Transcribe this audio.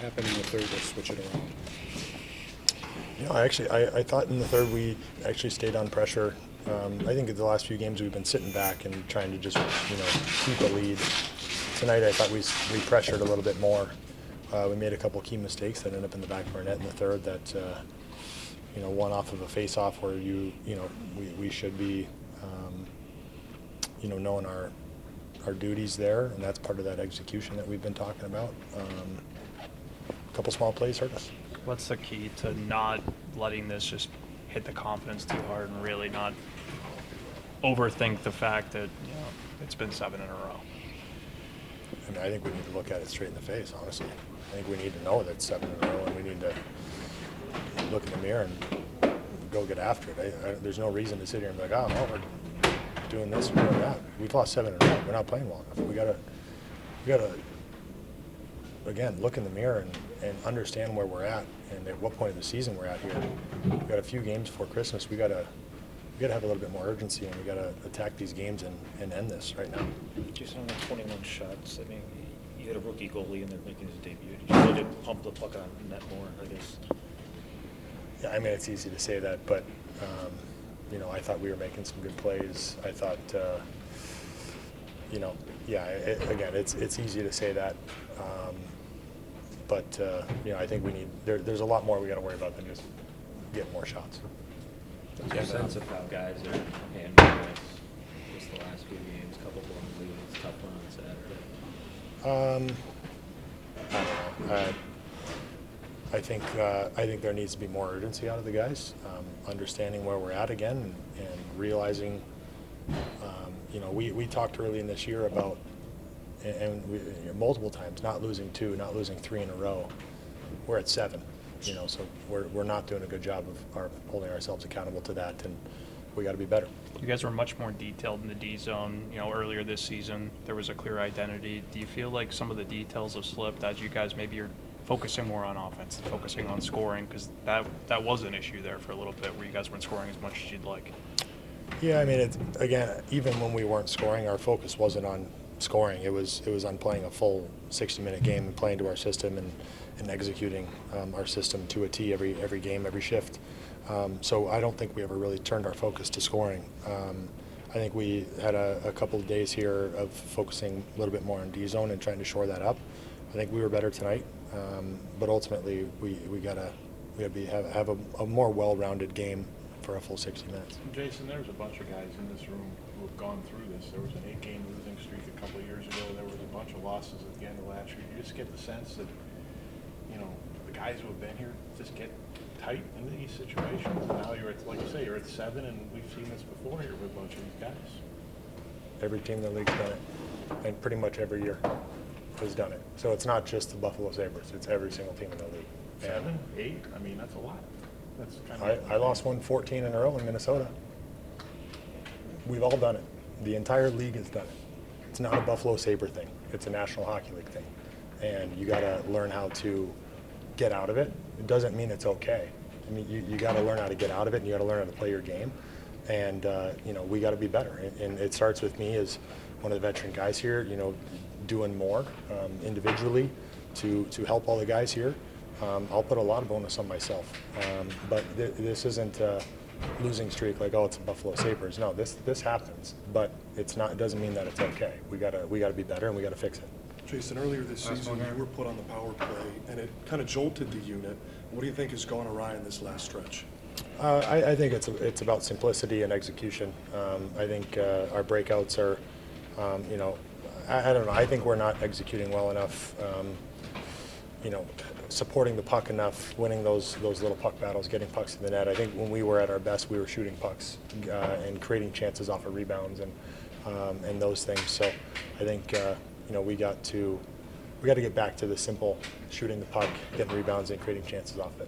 happened in the third to switch it around? You know, I thought in the third we actually stayed on pressure. I think in the last few games we've been sitting back and trying to just, keep a lead. Tonight I thought we pressured a little bit more. We made a couple key mistakes that ended up in the back of our net in the third that, one off of a face-off where we should be, knowing our duties there, and that's part of that execution that we've been talking about. A couple small plays hurt us. What's the key to not letting this just hit the confidence too hard and really not overthink the fact that it's been 7 in a row? I mean, I think we need to look at it straight in the face, honestly. I think we need to know that it's 7 in a row, and we need to look in the mirror and go get after it. There's no reason to sit here and be like, oh, no, we're doing this, we're doing that. We've lost 7 in a row. We're not playing well enough. We gotta again, look in the mirror and understand where we're at and at what point of the season we're at here. We've got a few games before Christmas. We gotta have a little bit more urgency, and we gotta attack these games and end this right now. Just on the 21 shots, I mean, you had a rookie goalie in there making his debut. Did you really pump the puck on net more, I guess? Yeah, I mean, it's easy to say that, but I thought we were making some good plays. I thought, again, it's easy to say that, but I think we need. There's a lot more we got to worry about than just getting more shots. What's your sense of how guys are handling this? Just the last few games, couple blown leads, tough one on Saturday. I don't know. I think there needs to be more urgency out of the guys, understanding where we're at again, and realizing. We talked early in this year about, and we, multiple times, not losing 2, not losing 3 in a row. We're at 7. So we're not doing a good job of holding ourselves accountable to that, and we got to be better. You guys were much more detailed in the D zone. Earlier this season, there was a clear identity. Do you feel like some of the details have slipped as you guys maybe are focusing more on offense, focusing on scoring? Because that was an issue there for a little bit where you guys weren't scoring as much as you'd like. Yeah, I mean, again, even when we weren't scoring, our focus wasn't on scoring. It was on playing a full 60-minute game and playing to our system and executing our system to a T every game, every shift. So I don't think we ever really turned our focus to scoring. I think we had a couple of days here of focusing a little bit more on D zone and trying to shore that up. I think we were better tonight, but ultimately we gotta have a more well-rounded game for a full 60 minutes. Jason, there's a bunch of guys in this room who have gone through this. There was an 8-game losing streak a couple of years ago. There was a bunch of losses at the end of last year. You just get the sense that, the guys who have been here just get tight in these situations. And now you're at, like you say, you're at 7, and we've seen this before here with a bunch of these guys. Every team in the league's done it, and pretty much every year has done it. So it's not just the Buffalo Sabres. It's every single team in the league. 7, 8, I mean, that's a lot. That's kind of I lost 14 in a row in Minnesota. We've all done it. The entire league has done it. It's not a Buffalo Sabre thing. It's a National Hockey League thing. And you got to learn how to get out of it. It doesn't mean it's okay. I mean, you got to learn how to get out of it, and you got to learn how to play your game. And, we got to be better. And it starts with me as one of the veteran guys here, doing more individually to help all the guys here. I'll put a lot of onus on myself, but this isn't a losing streak like, oh, it's the Buffalo Sabres. No, this happens, but it's not. It doesn't mean that it's okay. We gotta be better, and we gotta fix it. Jason, earlier this season, you were put on the power play, and it kind of jolted the unit. What do you think has gone awry in this last stretch? I think it's about simplicity and execution. I think our breakouts are, I don't know. I think we're not executing well enough. Supporting the puck enough, winning those little puck battles, getting pucks in the net. I think when we were at our best, we were shooting pucks and creating chances off of rebounds and those things. So I think we got to get back to the simple shooting the puck, getting rebounds, and creating chances off it.